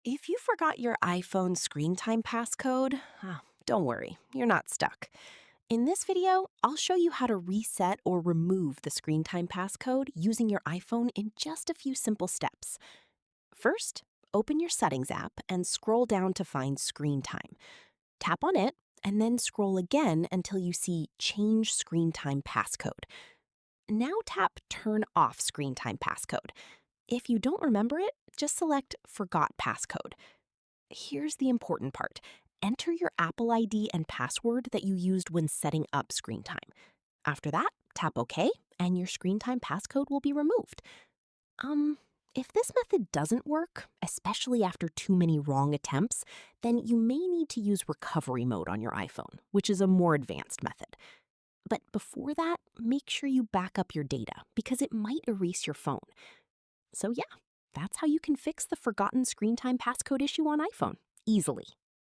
If you forgot your iPhone screen time passcode, don't worry, you're not stuck. In this video, I'll show you how to reset or remove the screen time passcode using your iPhone in just a few simple steps. First, open your Settings app and scroll down to find Screen Time. Tap on it and then scroll again until you see Change Screen Time Passcode. Now tap Turn Off Screen Time Passcode. If you don't remember it, just select Forgot Passcode. Here's the important part. Enter your Apple ID and password that you used when setting up screen time. After that, tap OK, and your screen time passcode will be removed. If this method doesn't work, especially after too many wrong attempts, then you may need to use recovery mode on your iPhone, which is a more advanced method. But before that, make sure you back up your data because it might erase your phone. So yeah, that's how you can fix the forgotten screen time passcode issue on iPhone easily.